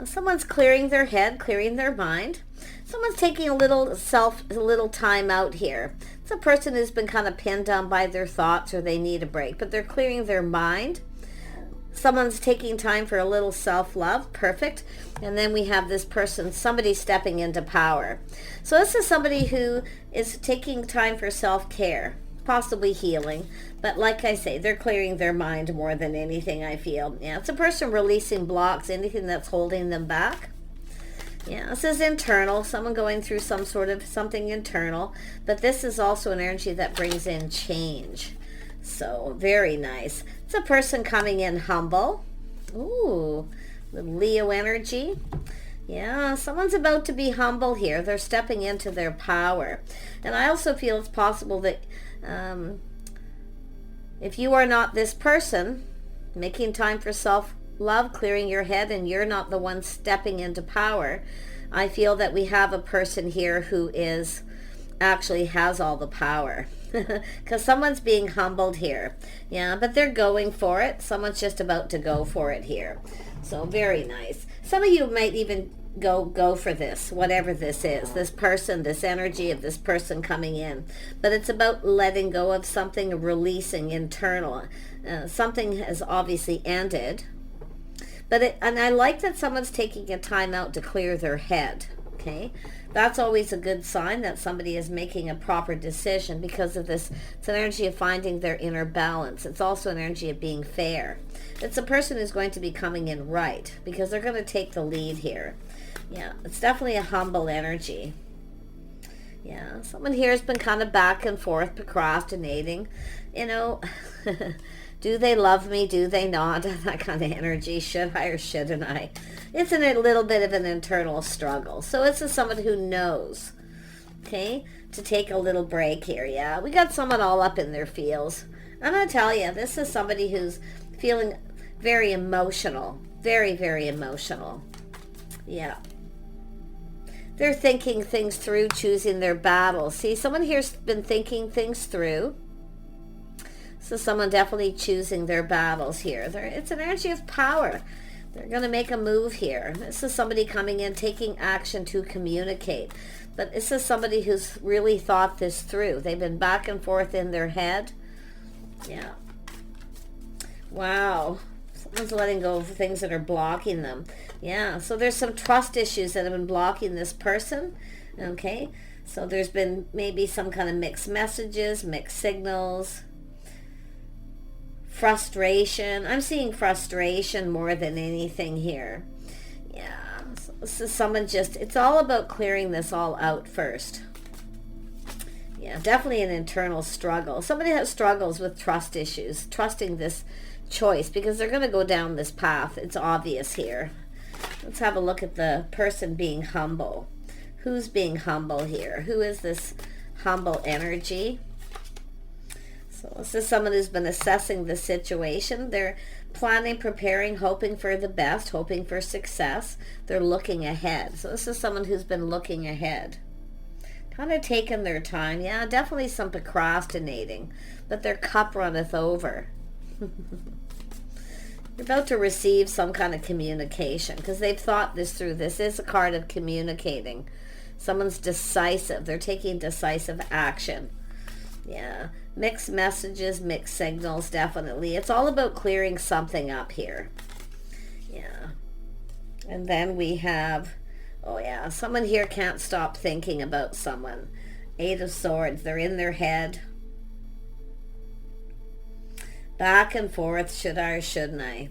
Someone's clearing their head, clearing their mind. Someone's taking a little time out here. It's a person who's been kind of pinned down by their thoughts, or they need a break, but they're clearing their mind. Someone's taking time for a little self-love. Perfect. And then we have this person, somebody stepping into power. So this is somebody who is taking time for self-care, possibly healing. But like I say, they're clearing their mind more than anything, I feel. Yeah, it's a person releasing blocks, anything that's holding them back. Yeah, this is internal, someone going through some sort of something internal. But this is also an energy that brings in change. So very nice. It's a person coming in humble. Ooh, the Leo energy. Yeah, someone's about to be humble here. They're stepping into their power. And I also feel it's possible that if you are not this person making time for self-love, clearing your head, and you're not the one stepping into power, I feel that we have a person here who is actually has all the power. Because someone's being humbled here. Yeah, but they're going for it. Someone's just about to go for it here. So very nice. Some of you might even go for this, whatever this is, this person, this energy of this person coming in. But it's about letting go of something, releasing internal. Something has obviously ended. And I like that someone's taking a time out to clear their head. Okay, that's always a good sign that somebody is making a proper decision because of this. It's an energy of finding their inner balance. It's also an energy of being fair. It's a person who's going to be coming in right because they're going to take the lead here. Yeah, it's definitely a humble energy. Yeah, someone here has been kind of back and forth, procrastinating. You know, do they love me? Do they not? That kind of energy. Should I or shouldn't I? It's a little bit of an internal struggle. So it's someone who knows, okay, to take a little break here. Yeah, we got someone all up in their feels. I'm going to tell you, this is somebody who's feeling very emotional. Very, very emotional. Yeah. They're thinking things through, choosing their battles. See, someone here's been thinking things through. So someone definitely choosing their battles here. It's an energy of power. They're going to make a move here. This is somebody coming in, taking action to communicate. But this is somebody who's really thought this through. They've been back and forth in their head. Yeah. Wow. Someone's letting go of things that are blocking them. Yeah, so there's some trust issues that have been blocking this person. Okay, so there's been maybe some kind of mixed messages, mixed signals. Frustration. I'm seeing frustration more than anything here. Yeah, so this is someone it's all about clearing this all out first. Yeah, definitely an internal struggle. Somebody has struggles with trust issues, trusting this choice because they're going to go down this path. It's obvious here. Let's have a look at the person being humble. Who's being humble here? Who is this humble energy? So this is someone who's been assessing the situation. They're planning, preparing, hoping for the best, hoping for success. They're looking ahead. So this is someone who's been looking ahead. Kind of taking their time. Yeah, definitely some procrastinating. But their cup runneth over. You're about to receive some kind of communication because they've thought this through. This is a card of communicating. Someone's decisive. They're taking decisive action. Yeah, mixed messages, mixed signals, definitely. It's all about clearing something up here. Yeah. And then we have, oh yeah, someone here can't stop thinking about someone. 8 of Swords, they're in their head. Back and forth, should I or shouldn't I?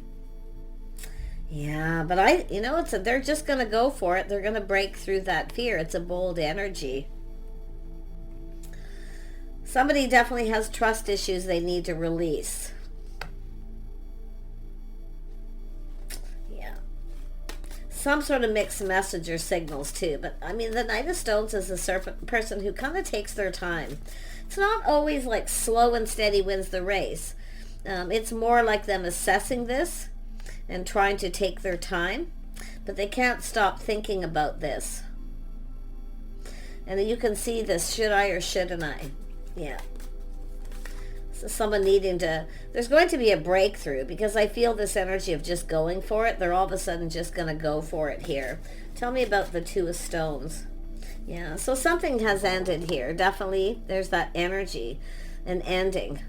Yeah, but they're just going to go for it. They're going to break through that fear. It's a bold energy. Somebody definitely has trust issues they need to release. Yeah. Some sort of mixed message or signals too. But, I mean, the Knight of Stones is a person who kind of takes their time. It's not always like slow and steady wins the race. It's more like them assessing this and trying to take their time. But they can't stop thinking about this. And you can see this, should I or shouldn't I? Yeah. So someone needing to, there's going to be a breakthrough, because I feel this energy of just going for it. They're all of a sudden just going to go for it here. Tell me about the Two of Stones. Yeah, so something has ended here. Definitely, there's that energy, an ending.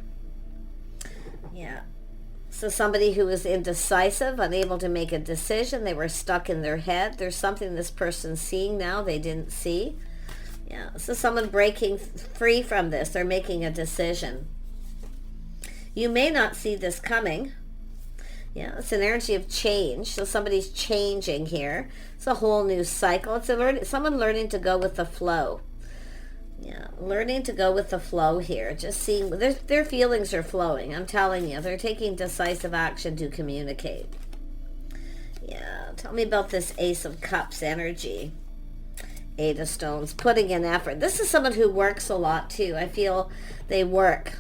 Yeah. So somebody who was indecisive, unable to make a decision, they were stuck in their head. There's something this person's seeing now they didn't see. Yeah, so someone breaking free from this. They're making a decision. You may not see this coming. Yeah, it's an energy of change. So somebody's changing here. It's a whole new cycle. It's someone learning to go with the flow. Yeah, learning to go with the flow here. Just seeing their feelings are flowing. I'm telling you, they're taking decisive action to communicate. Yeah, tell me about this Ace of Cups energy. Eight of Stones, putting in effort. This is someone who works a lot too. I feel they work,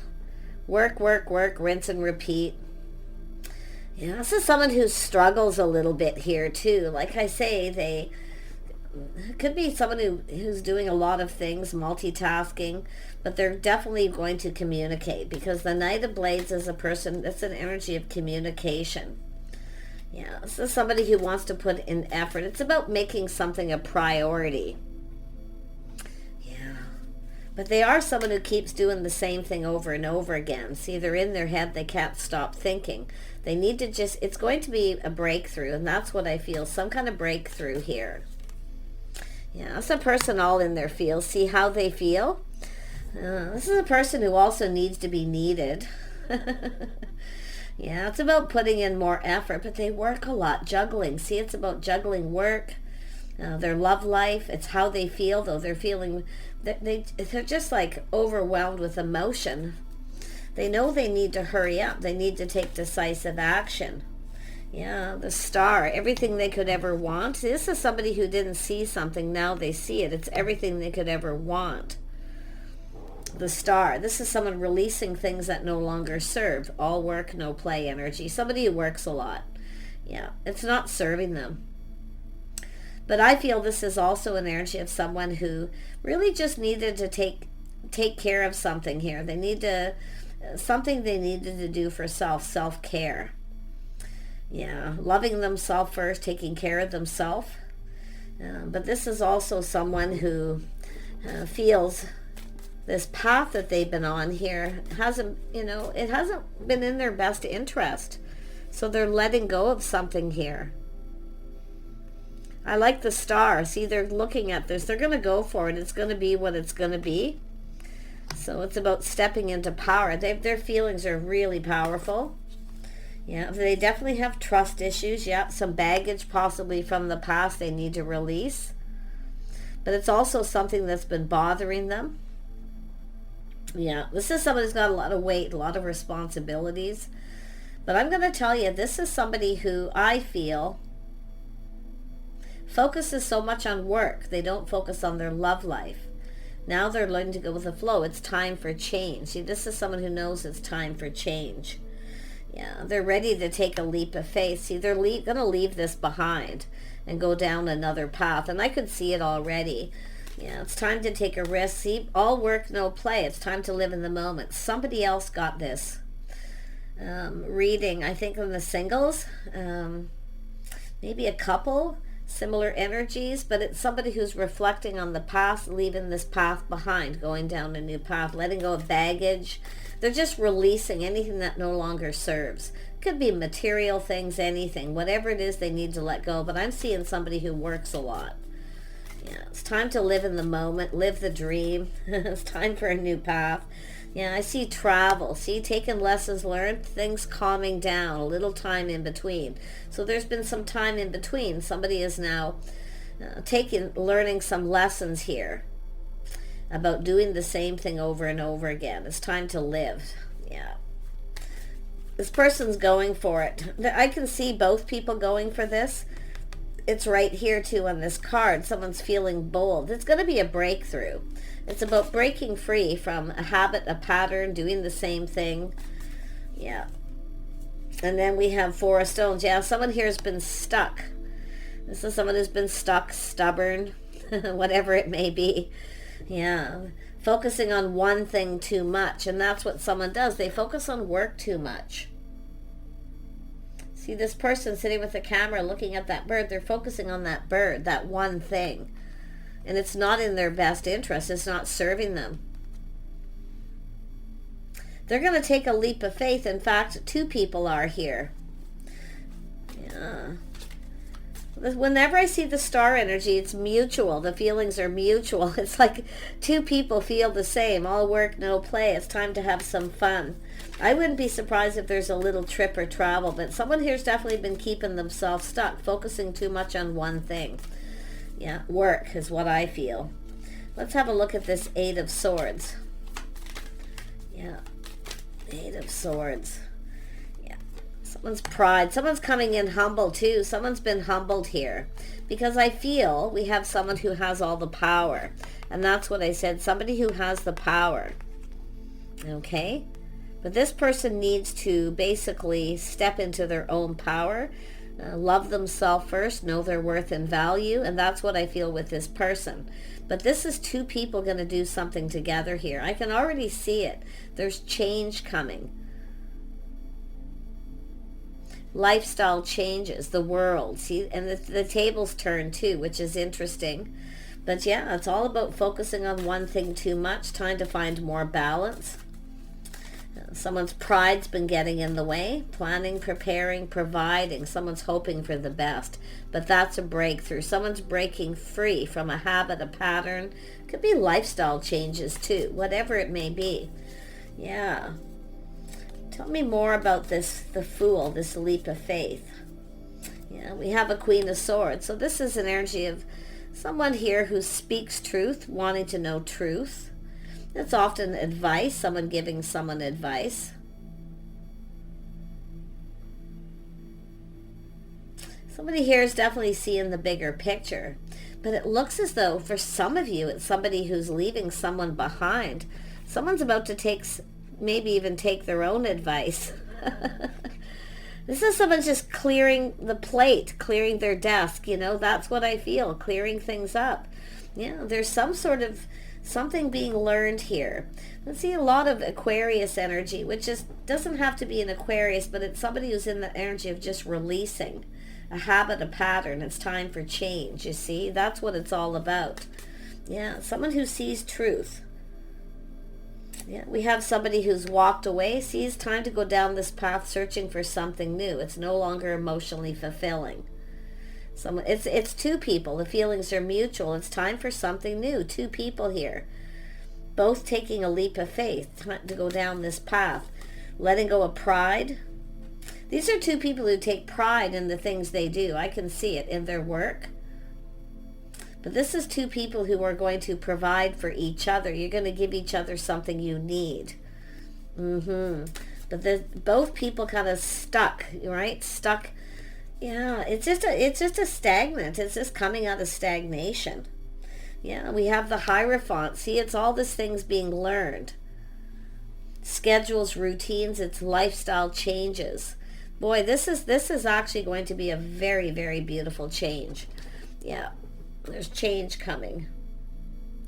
rinse and repeat. Yeah, this is someone who struggles a little bit here too. Like I say, it could be someone who's doing a lot of things, multitasking, but they're definitely going to communicate, because the Knight of Blades is a person, that's an energy of communication. Yeah, this is somebody who wants to put in effort. It's about making something a priority. But they are someone who keeps doing the same thing over and over again. See, they're in their head. They can't stop thinking. They need to it's going to be a breakthrough, and that's what I feel, some kind of breakthrough here. Yeah, it's a person all in their feels. See how they feel? This is a person who also needs to be needed. Yeah, it's about putting in more effort, but they work a lot, juggling. See, it's about juggling work, their love life. It's how they feel, though. They're feeling... They're just like overwhelmed with emotion. They know they need to hurry up. They need to take decisive action. Yeah, the Star, everything they could ever want. This is somebody who didn't see something. Now they see it. It's everything they could ever want. The Star, this is someone releasing things that no longer serve. All work, no play energy. Somebody who works a lot. Yeah, it's not serving them. But I feel this is also an energy of someone who really just needed to take care of something here. They need to, something they needed to do for self-care. Yeah, loving themselves first, taking care of themselves. But this is also someone who feels this path that they've been on here hasn't, it hasn't been in their best interest. So they're letting go of something here. I like the Star. See, they're looking at this. They're going to go for it. It's going to be what it's going to be. So it's about stepping into power. Their feelings are really powerful. Yeah, they definitely have trust issues. Yeah, some baggage possibly from the past they need to release. But it's also something that's been bothering them. Yeah, this is somebody who's got a lot of weight, a lot of responsibilities. But I'm going to tell you, this is somebody who I feel focuses so much on work. They don't focus on their love life. Now they're learning to go with the flow. It's time for change. See, this is someone who knows it's time for change. Yeah, they're ready to take a leap of faith. See, they're going to leave this behind and go down another path. And I could see it already. Yeah, it's time to take a risk. See, all work, no play. It's time to live in the moment. Somebody else got this reading, I think, on the singles. Maybe a couple. Similar energies, but it's somebody who's reflecting on the past, leaving this path behind, going down a new path, letting go of baggage. They're just releasing anything that no longer serves. Could be material things, anything, whatever it is they need to let go. But I'm seeing somebody who works a lot. Yeah, it's time to live in the moment, live the dream. It's time for a new path. Yeah, I see travel. See, taking lessons learned, things calming down, a little time in between. So there's been some time in between. Somebody is now learning some lessons here about doing the same thing over and over again. It's time to live. Yeah. This person's going for it. I can see both people going for this. It's right here too on this card. Someone's feeling bold. It's going to be a breakthrough. It's about breaking free from a habit, a pattern, doing the same thing. Yeah. And then we have Four of Stones. Yeah, someone here has been stuck. This is someone who's been stuck, stubborn, whatever it may be. Yeah. focusing on one thing too much. And that's what someone does. They focus on work too much. See this person sitting with the camera looking at that bird. They're focusing on that bird, that one thing. And it's not in their best interest. It's not serving them. They're going to take a leap of faith. In fact, two people are here. Yeah. Whenever I see the star energy, it's mutual. The feelings are mutual. It's like two people feel the same. All work, no play. It's time to have some fun. I wouldn't be surprised if there's a little trip or travel, but someone here's definitely been keeping themselves stuck, focusing too much on one thing. Yeah, work is what I feel. Let's have a look at this Eight of Swords. Yeah, Eight of Swords. Yeah, someone's pride. Someone's coming in humble too. Someone's been humbled here. Because I feel we have someone who has all the power. And that's what I said, somebody who has the power. Okay? But this person needs to basically step into their own power. Love themselves first, know their worth and value, and that's what I feel with this person. But this is two people going to do something together here. I can already see it. There's change coming. Lifestyle changes, the world, see, and the tables turn too, which is interesting. But yeah, it's all about focusing on one thing too much, time to find more balance. Someone's pride's been getting in the way, planning, preparing, providing. Someone's hoping for the best, but that's a breakthrough. Someone's breaking free from a habit, a pattern. Could be lifestyle changes too, whatever it may be. Yeah. Tell me more about this, the Fool, this leap of faith. Yeah, we have a Queen of Swords. So this is an energy of someone here who speaks truth, wanting to know truth. It's often advice, someone giving someone advice. Somebody here is definitely seeing the bigger picture. But it looks as though for some of you, it's somebody who's leaving someone behind. Someone's about to maybe even take their own advice. This is someone just clearing the plate, clearing their desk. You know, that's what I feel, clearing things up. Yeah, there's some sort of something being learned here. Let's see a lot of Aquarius energy, which doesn't have to be an Aquarius, but it's somebody who's in the energy of just releasing a habit, a pattern. It's time for change, you see? That's what it's all about. Yeah, someone who sees truth. Yeah, we have somebody who's walked away, sees time to go down this path searching for something new. It's no longer emotionally fulfilling. It's two people. The feelings are mutual. It's time for something new. Two people here. Both taking a leap of faith to go down this path. Letting go of pride. These are two people who take pride in the things they do. I can see it in their work. But this is two people who are going to provide for each other. You're going to give each other something you need. But both people kind of stuck, right? Stuck. Yeah, it's just a stagnant. It's just coming out of stagnation. Yeah, we have the Hierophant. See, it's all these things being learned. Schedules, routines, it's lifestyle changes. Boy, this is actually going to be a very, very beautiful change. Yeah, there's change coming.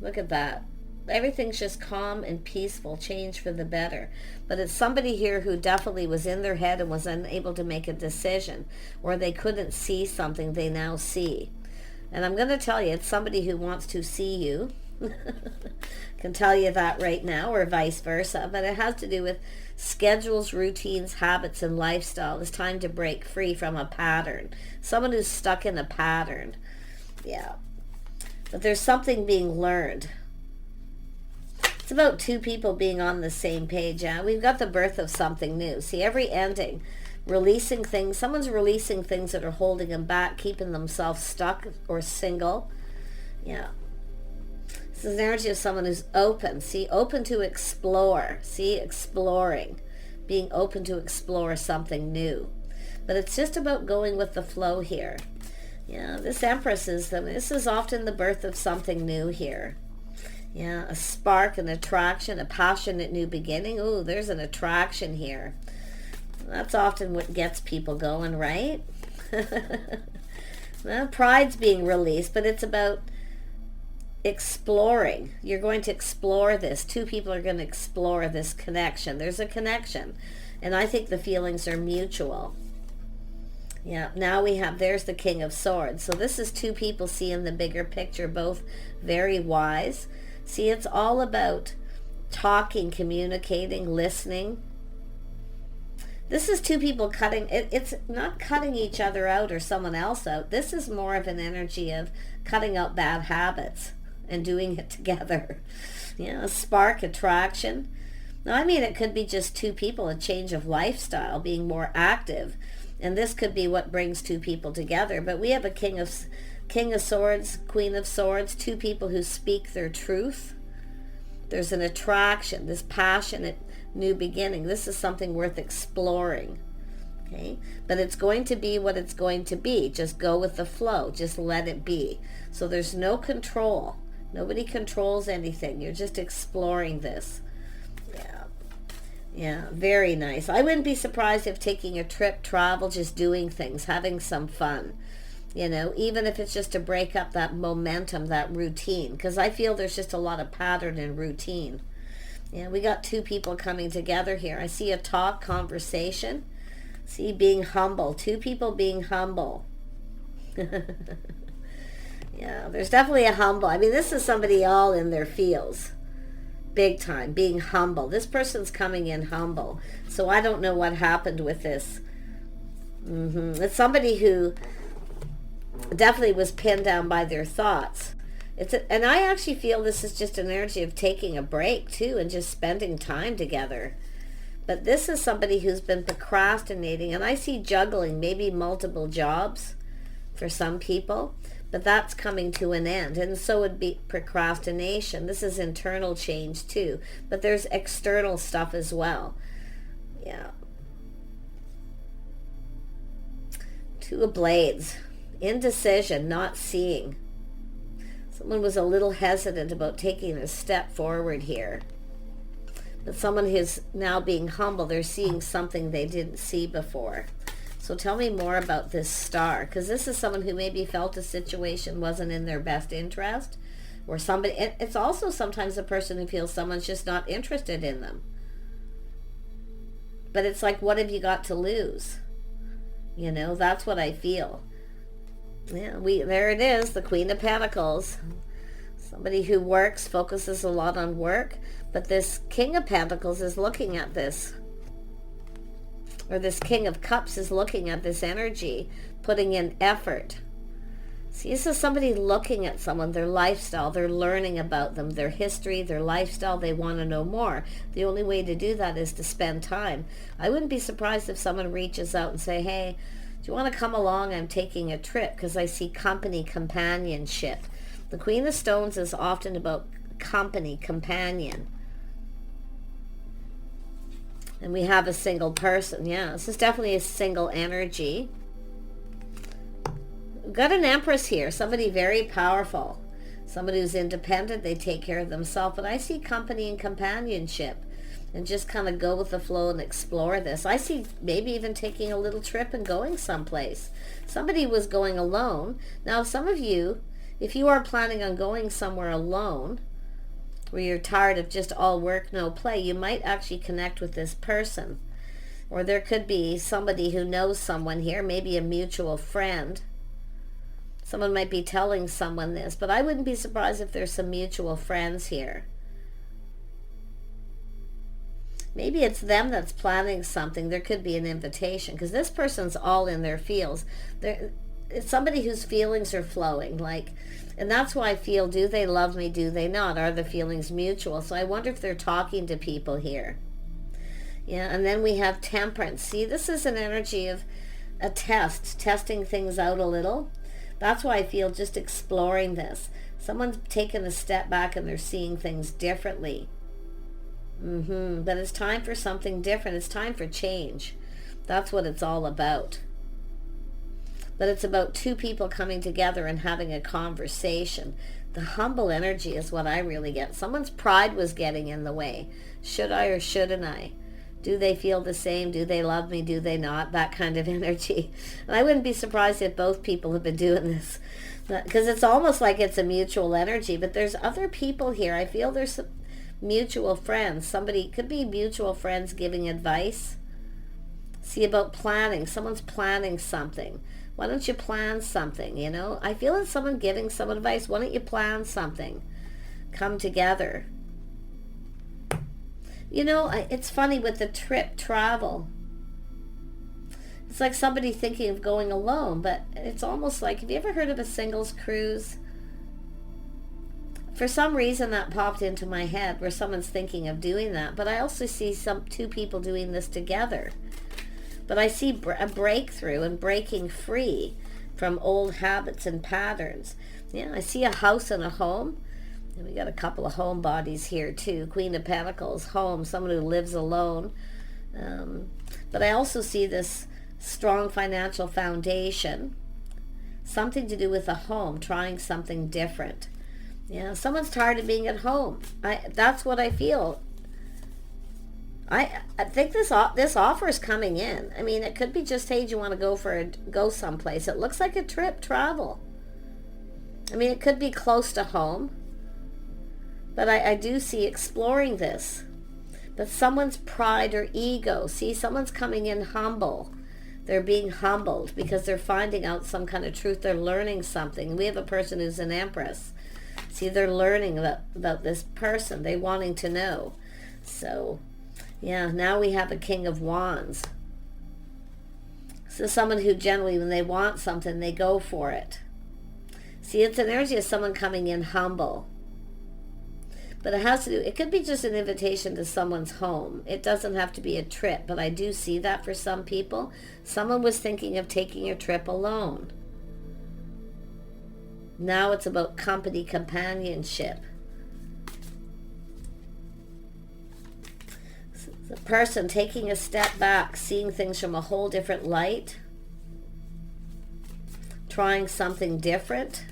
Look at that. Everything's just calm and peaceful, change for the better. But it's somebody here who definitely was in their head and was unable to make a decision, or they couldn't see something they now see. And I'm going to tell you, it's somebody who wants to see you. Can tell you that right now, or vice versa. But it has to do with schedules, routines, habits, and lifestyle. It's time to break free from a pattern. Someone who's stuck in a pattern. Yeah. But there's something being learned. It's about two people being on the same page. Yeah, we've got the birth of something new. See, every ending, releasing things. Someone's releasing things that are holding them back, keeping themselves stuck or single. Yeah. This is an energy of someone who's open. See, open to explore. See, exploring. Being open to explore something new. But it's just about going with the flow here. Yeah, this Empress this is often the birth of something new here. Yeah, a spark, an attraction, a passionate new beginning. Ooh, there's an attraction here. That's often what gets people going, right? Well, pride's being released, but it's about exploring. You're going to explore this. Two people are going to explore this connection. There's a connection. And I think the feelings are mutual. Yeah, now we have, there's the King of Swords. So this is two people seeing the bigger picture, both very wise. See, it's all about talking, communicating, listening. This is two people cutting, it's not cutting each other out or someone else out. This is more of an energy of cutting out bad habits and doing it together. You know, spark, attraction. Now, I mean, it could be just two people, a change of lifestyle, being more active. And this could be what brings two people together. But we have a King of Swords, Queen of Swords, two people who speak their truth. There's an attraction, this passionate new beginning. This is something worth exploring. Okay? But it's going to be what it's going to be. Just go with the flow. Just let it be. So there's no control. Nobody controls anything. You're just exploring this. Yeah, very nice. I wouldn't be surprised if taking a trip, travel, just doing things, having some fun. You know, even if it's just to break up that momentum, that routine. Because I feel there's just a lot of pattern and routine. Yeah, we got two people coming together here. I see a talk, conversation. See, being humble. Two people being humble. Yeah, there's definitely a humble. I mean, this is somebody all in their feels. Big time, being humble. This person's coming in humble. So I don't know what happened with this. It's somebody who definitely was pinned down by their thoughts. And I actually feel this is just an energy of taking a break too and just spending time together. But this is somebody who's been procrastinating, and I see juggling, maybe multiple jobs for some people. But that's coming to an end, and so would be procrastination. This is internal change too, but there's external stuff as well. Yeah. Two of Blades. Indecision, not seeing. Someone was a little hesitant about taking a step forward here. But someone who's now being humble, they're seeing something they didn't see before. So tell me more about this Star, because this is someone who maybe felt a situation wasn't in their best interest, or somebody. It's also sometimes a person who feels someone's just not interested in them. But it's like, what have you got to lose? You know, that's what I feel. Yeah, there it is, the Queen of Pentacles. Somebody who works, focuses a lot on work, but this King of Pentacles is looking at this. Or this King of Cups is looking at this energy, putting in effort. See, this is somebody looking at someone, their lifestyle, they're learning about them, their history, their lifestyle, they want to know more. The only way to do that is to spend time. I wouldn't be surprised if someone reaches out and say, hey, do you want to come along? I'm taking a trip, because I see company, companionship. The Queen of Stones is often about company, companion. And we have a single person. Yeah, this is definitely a single energy. We've got an Empress here. Somebody very powerful. Somebody who's independent. They take care of themselves. But I see company and companionship. And just kind of go with the flow and explore this. I see maybe even taking a little trip and going someplace. Somebody was going alone. Now, some of you, if you are planning on going somewhere alone, where you're tired of just all work, no play, you might actually connect with this person. Or there could be somebody who knows someone here, maybe a mutual friend. Someone might be telling someone this, but I wouldn't be surprised if there's some mutual friends here. Maybe it's them that's planning something. There could be an invitation, because this person's all in their feels. It's somebody whose feelings are flowing, like, and that's why I feel, do they love me, do they not? Are the feelings mutual? So I wonder if they're talking to people here. Yeah, and then we have Temperance. See, this is an energy of a testing things out a little. That's why I feel just exploring this. Someone's taken a step back and they're seeing things differently. But it's time for something different. It's time for change. That's what it's all about. But it's about two people coming together and having a conversation. The humble energy is what I really get. Someone's pride was getting in the way. Should I or shouldn't I? Do they feel the same? Do they love me? Do they not? That kind of energy. And I wouldn't be surprised if both people have been doing this, because it's almost like it's a mutual energy. But there's other people here. I feel there's some mutual friends. Somebody, could be mutual friends giving advice. See, about planning. Someone's planning something. Why don't you plan something, you know? I feel it's someone giving some advice. Why don't you plan something? Come together. You know, it's funny with the trip travel. It's like somebody thinking of going alone, but it's almost like, have you ever heard of a singles cruise? For some reason that popped into my head where someone's thinking of doing that, but I also see two people doing this together. But I see a breakthrough and breaking free from old habits and patterns. Yeah, I see a house and a home. And we got a couple of home bodies here too. Queen of Pentacles, home, someone who lives alone. But I also see this strong financial foundation. Something to do with a home, trying something different. Yeah, someone's tired of being at home. That's what I feel. I think this offer is coming in. I mean, it could be just, hey, do you want to go someplace? It looks like a trip, travel. I mean, it could be close to home. But I do see exploring this. But someone's pride or ego. See, someone's coming in humble. They're being humbled because they're finding out some kind of truth. They're learning something. We have a person who's an Empress. See, they're learning about this person. They're wanting to know. So, yeah, now we have a King of Wands. So someone who generally, when they want something, they go for it. See, it's an energy of someone coming in humble. But it has to do, it could be just an invitation to someone's home. It doesn't have to be a trip, but I do see that for some people. Someone was thinking of taking a trip alone. Now it's about company, companionship. The person taking a step back, seeing things from a whole different light, trying something different.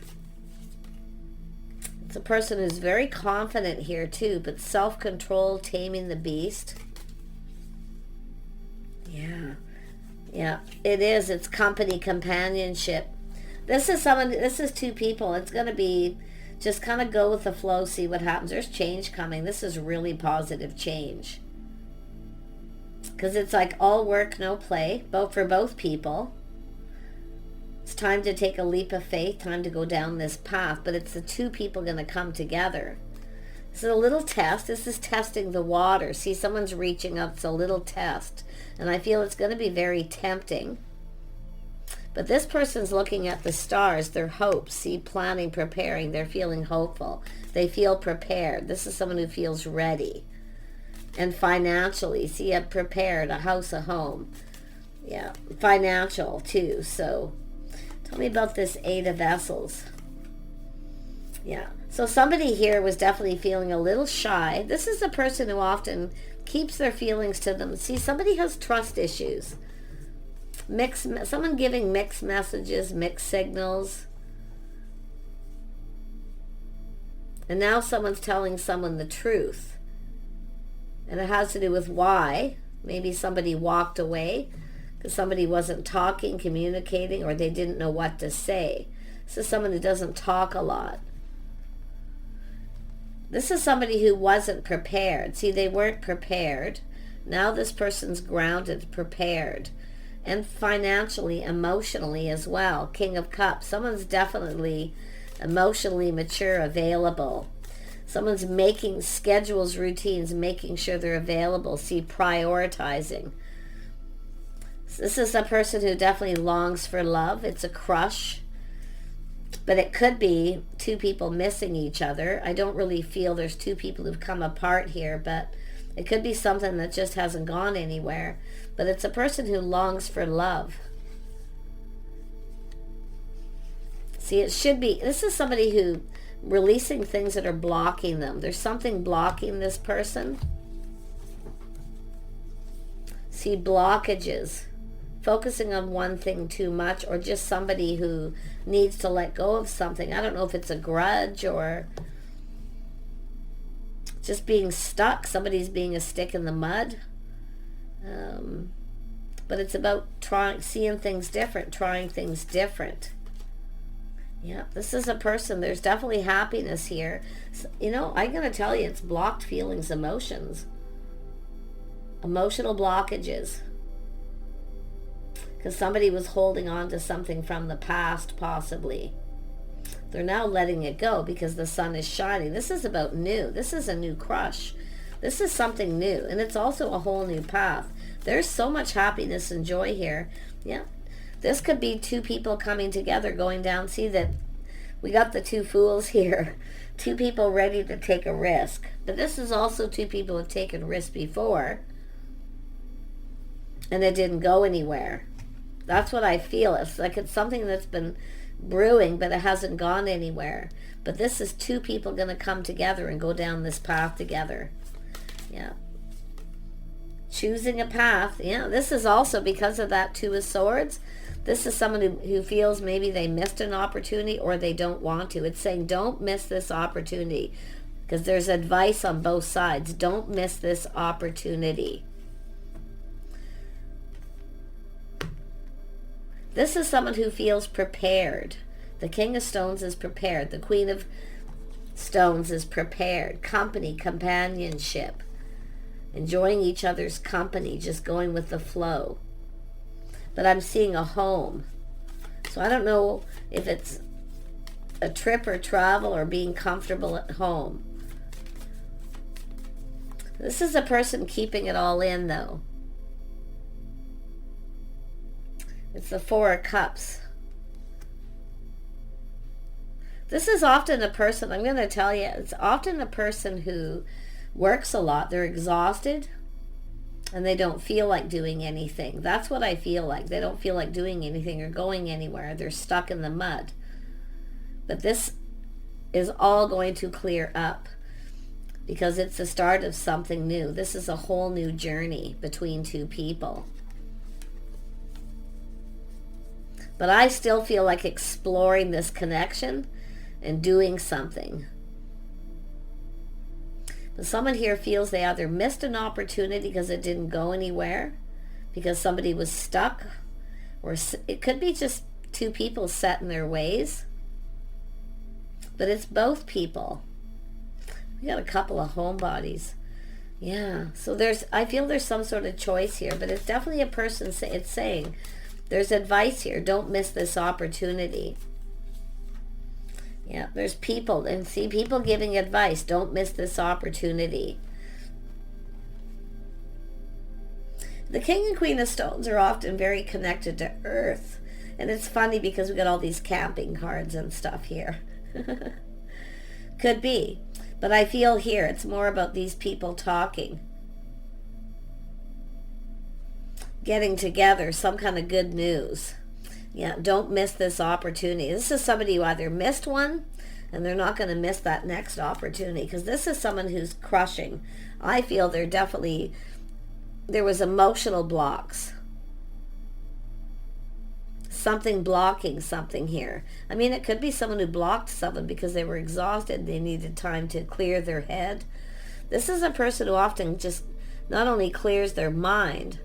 It's a person who's very confident here too, but self-control, taming the beast. Yeah, it is. It's company, companionship. This is two people. It's going to be just kind of go with the flow, see what happens. There's change coming. This is really positive change. Because it's like all work, no play, for both people. It's time to take a leap of faith, time to go down this path, but it's the two people going to come together. This is a little test. This is testing the water. See, someone's reaching up. It's a little test. And I feel it's going to be very tempting. But this person's looking at the stars, their hopes. See, planning, preparing. They're feeling hopeful. They feel prepared. This is someone who feels ready. And financially, see, I'm prepared, a house, a home. Yeah, financial too, so... Tell me about this Eight of Vessels. Yeah. So somebody here was definitely feeling a little shy. This is a person who often keeps their feelings to them. See, somebody has trust issues. Someone giving mixed messages, mixed signals. And now someone's telling someone the truth. And it has to do with why. Maybe somebody walked away because somebody wasn't talking, communicating, or they didn't know what to say. This is someone who doesn't talk a lot. This is somebody who wasn't prepared. See, they weren't prepared. Now this person's grounded, prepared. And financially, emotionally as well. King of Cups. Someone's definitely emotionally mature, available. Someone's making schedules, routines, making sure they're available. See, prioritizing. This is a person who definitely longs for love. It's a crush. But it could be two people missing each other. I don't really feel there's two people who've come apart here, but it could be something that just hasn't gone anywhere. But it's a person who longs for love. See, it should be, this is somebody who releasing things that are blocking them. There's something blocking this person. See, blockages. Focusing on one thing too much, or just somebody who needs to let go of something. I don't know if it's a grudge or just being stuck. Somebody's being a stick in the mud. But it's about seeing things different, trying things different. Yeah, this is a person, there's definitely happiness here. You know, I'm going to tell you, it's blocked feelings, emotions. Emotional blockages. Because somebody was holding on to something from the past, possibly. They're now letting it go because the sun is shining. This is about new. This is a new crush. This is something new. And it's also a whole new path. There's so much happiness and joy here. Yeah. This could be two people coming together, going down. See that we got the two fools here. Two people ready to take a risk. But this is also two people who have taken risks before. And it didn't go anywhere. That's what I feel. It's like it's something that's been brewing, but it hasn't gone anywhere. But this is two people going to come together and go down this path together. Yeah. Choosing a path. Yeah, this is also because of that Two of Swords. This is someone who feels maybe they missed an opportunity or they don't want to. It's saying don't miss this opportunity, because there's advice on both sides. Don't miss this opportunity. This is someone who feels prepared. The King of Stones is prepared. The Queen of Stones is prepared. Company, companionship. Enjoying each other's company, just going with the flow. But I'm seeing a home. So I don't know if it's a trip or travel or being comfortable at home. This is a person keeping it all in, though. It's the Four of Cups. This is often a person, I'm going to tell you, it's often a person who works a lot. They're exhausted and they don't feel like doing anything. That's what I feel like. They don't feel like doing anything or going anywhere. They're stuck in the mud. But this is all going to clear up because it's the start of something new. This is a whole new journey between two people. But I still feel like exploring this connection and doing something. But someone here feels they either missed an opportunity because it didn't go anywhere, because somebody was stuck, or it could be just two people set in their ways. But it's both people. We got a couple of homebodies. Yeah, so I feel there's some sort of choice here, but it's definitely a person, it's saying, there's advice here. Don't miss this opportunity. Yeah, there's people, and see people giving advice. Don't miss this opportunity. The King and Queen of Stones are often very connected to Earth. And it's funny because we got all these camping cards and stuff here. Could be. But I feel here it's more about these people talking. Getting together, some kind of good news. Yeah, don't miss this opportunity. This is somebody who either missed one and they're not going to miss that next opportunity, because this is someone who's crushing. I feel there was emotional blocks. Something blocking something here. I mean, it could be someone who blocked someone because they were exhausted. They needed time to clear their head. This is a person who often just not only clears their mind,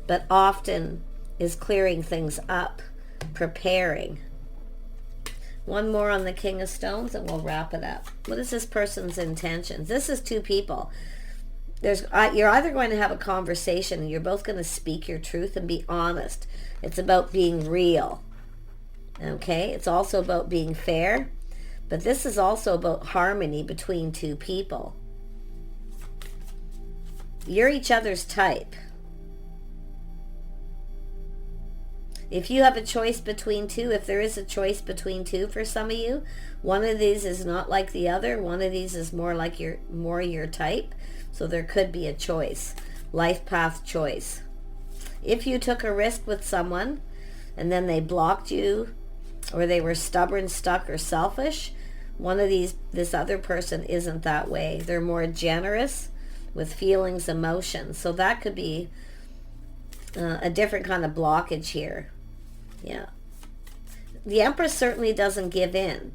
but often is clearing things up, preparing. One more on the King of Stones and we'll wrap it up. What is this person's intentions? This is two people. You're either going to have a conversation and you're both going to speak your truth and be honest. It's about being real. Okay? It's also about being fair. But this is also about harmony between two people. You're each other's type. If you have a choice between two, if there is a choice between two for some of you, one of these is not like the other. One of these is more like your type. So there could be a choice. Life path choice. If you took a risk with someone and then they blocked you, or they were stubborn, stuck, or selfish, this other person isn't that way. They're more generous with feelings, emotions. So that could be a different kind of blockage here. Yeah. The Empress certainly doesn't give in.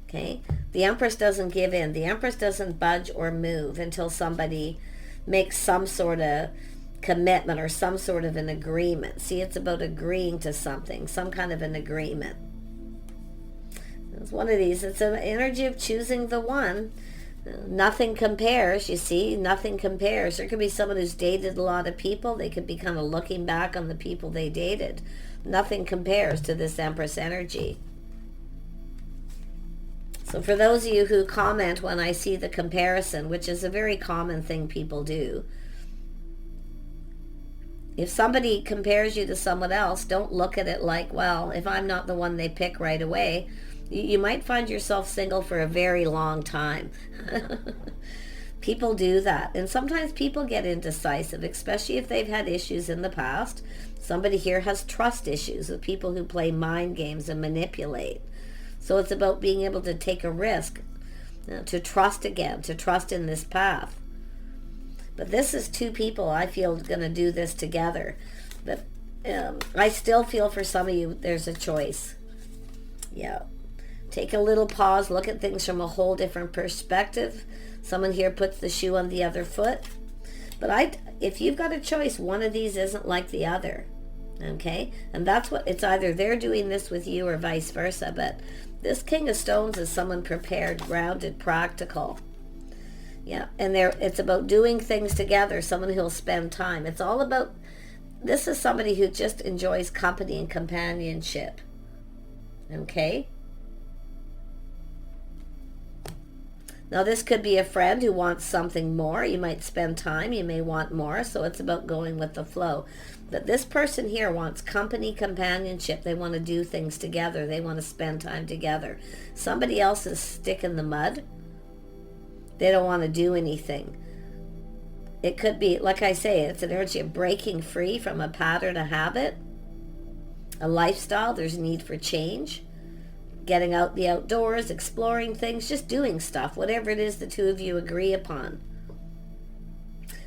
Okay? The Empress doesn't give in. The Empress doesn't budge or move until somebody make some sort of commitment or some sort of an agreement. See, it's about agreeing to something, some kind of an agreement. It's one of these. It's an energy of choosing the one. Nothing compares, you see. Nothing compares. There could be someone who's dated a lot of people. They could be kind of looking back on the people they dated. Nothing compares to this Empress energy. So for those of you who comment when I see the comparison, which is a very common thing people do, if somebody compares you to someone else, don't look at it like, well, if I'm not the one they pick right away, you might find yourself single for a very long time. People do that. And sometimes people get indecisive, especially if they've had issues in the past. Somebody here has trust issues with people who play mind games and manipulate. So it's about being able to take a risk, to trust again, to trust in this path. But this is two people I feel going to do this together. But I still feel for some of you there's a choice. Yeah. Take a little pause, look at things from a whole different perspective. Someone here puts the shoe on the other foot. But if you've got a choice, one of these isn't like the other. Okay? And that's what, it's either they're doing this with you or vice versa. But this King of Stones is someone prepared, grounded, practical. Yeah, and it's about doing things together, someone who'll spend time. It's all about, this is somebody who just enjoys company and companionship. Okay? Now this could be a friend who wants something more. You might spend time, you may want more, so it's about going with the flow. But this person here wants company, companionship. They want to do things together. They want to spend time together. Somebody else is stuck in the mud. They don't want to do anything. It could be, like I say, it's an energy of breaking free from a pattern, a habit, a lifestyle. There's need for change. Getting out the outdoors, exploring things, just doing stuff, whatever it is the two of you agree upon.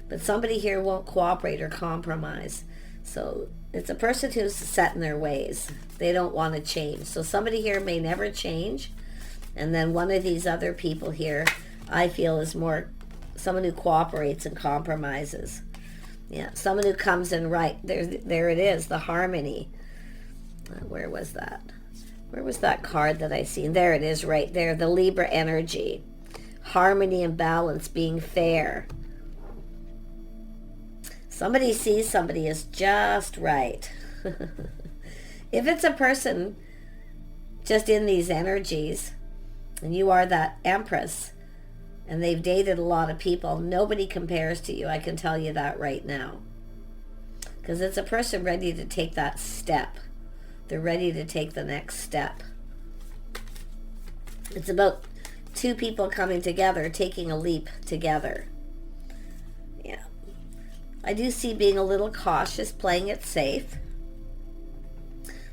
But somebody here won't cooperate or compromise. So it's a person who's set in their ways. They don't want to change. So somebody here may never change. And then one of these other people here, I feel, is more someone who cooperates and compromises. Yeah, someone who comes in right. There it is, the harmony. Where was that? Where was that card that I seen? There it is, right there. The Libra energy. Harmony and balance, being fair. Somebody sees somebody as just right. If it's a person just in these energies, and you are that Empress, and they've dated a lot of people, nobody compares to you. I can tell you that right now. Because it's a person ready to take that step. They're ready to take the next step. It's about two people coming together, taking a leap together. Yeah. I do see being a little cautious, playing it safe.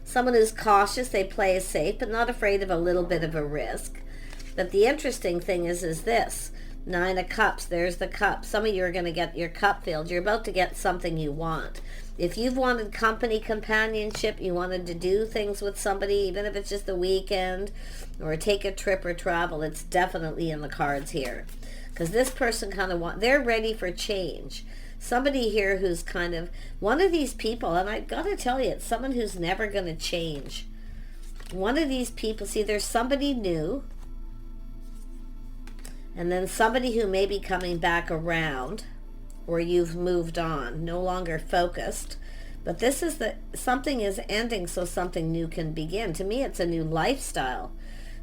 Someone who's cautious, they play it safe, but not afraid of a little bit of a risk. But the interesting thing is this. 9 of Cups, there's the cup. Some of you are going to get your cup filled. You're about to get something you want. If you've wanted company, companionship, you wanted to do things with somebody, even if it's just a weekend, or take a trip or travel, it's definitely in the cards here. Because this person kind of they're ready for change. Somebody here who's kind of, one of these people, and I've got to tell you, it's someone who's never going to change. One of these people, see, there's somebody new, and then somebody who may be coming back around, or you've moved on, no longer focused. But this is something is ending so something new can begin. To me, it's a new lifestyle,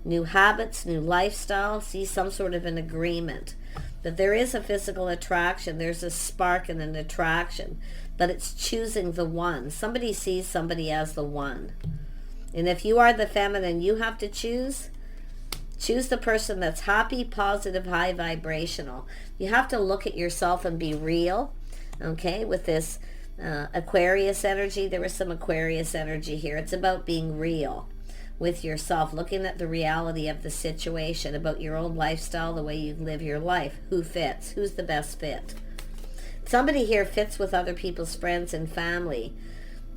new habits, new lifestyle. See, some sort of an agreement. But there is a physical attraction. There's a spark and an attraction. But it's choosing the one. Somebody sees somebody as the one. And if you are the feminine, you have to choose the person that's happy, positive, high vibrational. You have to look at yourself and be real. Okay, with this Aquarius energy, there was some Aquarius energy here. It's about being real with yourself, looking at the reality of the situation, about your own lifestyle, the way you live your life. Who fits? Who's the best fit? Somebody here fits with other people's friends and family.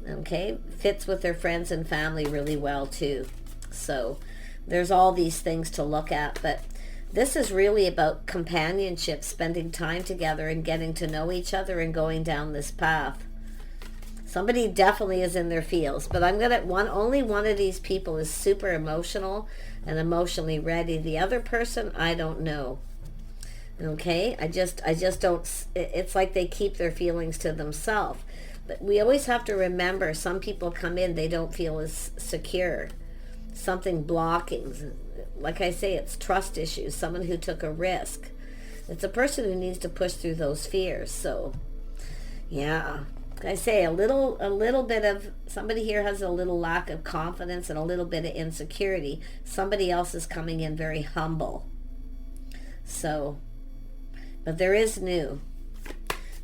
Okay, fits with their friends and family really well too. So there's all these things to look at, but This is really about companionship, spending time together and getting to know each other and going down this path. Somebody definitely is in their feels, but I'm gonna only one of these people is super emotional and emotionally ready. The other person, I don't know. Okay, I just don't. It's like they keep their feelings to themselves. But we always have to remember, some people come in, they don't feel as secure. Something blocking. Like I say, it's trust issues. Someone who took a risk. It's a person who needs to push through those fears. So, yeah. I say a little bit of, somebody here has a little lack of confidence and a little bit of insecurity. Somebody else is coming in very humble. So, but there is new.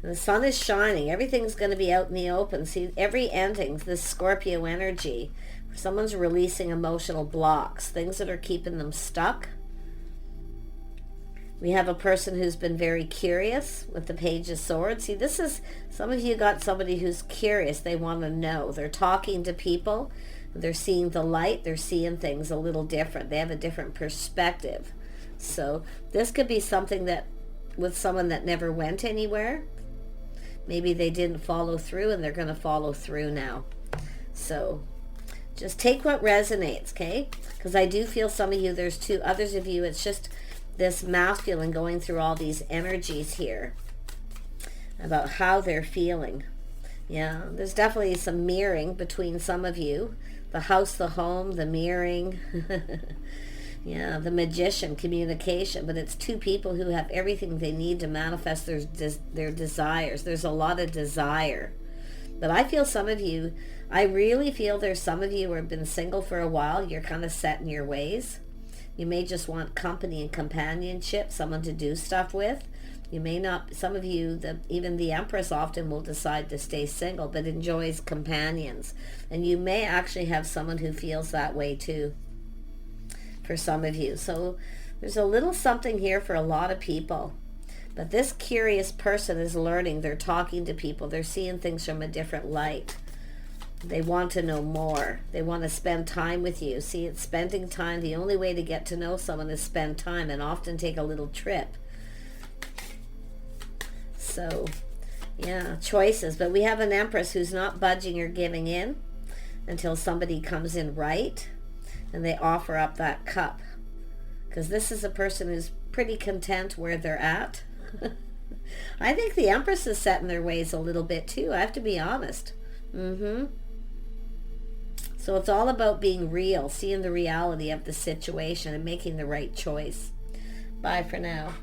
And the sun is shining. Everything's going to be out in the open. See, every ending, this Scorpio energy, someone's releasing emotional blocks, things that are keeping them stuck. We have a person who's been very curious with the Page of Swords. See, this is, some of you got somebody who's curious. They want to know. They're talking to people. They're seeing the light. They're seeing things a little different. They have a different perspective. So this could be something that, with someone that never went anywhere. Maybe they didn't follow through and they're going to follow through now. So just take what resonates, okay? Because I do feel some of you, there's two others of you, it's just this masculine going through all these energies here about how they're feeling. Yeah, there's definitely some mirroring between some of you. The house, the home, the mirroring. Yeah, the Magician, communication. But it's two people who have everything they need to manifest their desires. There's a lot of desire. But I feel some of you, I really feel there's some of you who have been single for a while. You're kind of set in your ways. You may just want company and companionship, someone to do stuff with. You may not, some of you, even the Empress often will decide to stay single, but enjoys companions. And you may actually have someone who feels that way too, for some of you. So there's a little something here for a lot of people. But this curious person is learning. They're talking to people. They're seeing things from a different light. They want to know more. They want to spend time with you. See, it's spending time. The only way to get to know someone is spend time, and often take a little trip. So, yeah, choices. But we have an Empress who's not budging or giving in until somebody comes in right and they offer up that cup. Because this is a person who's pretty content where they're at. I think the Empress is set in their ways a little bit too. I have to be honest. So it's all about being real, seeing the reality of the situation and making the right choice. Bye for now.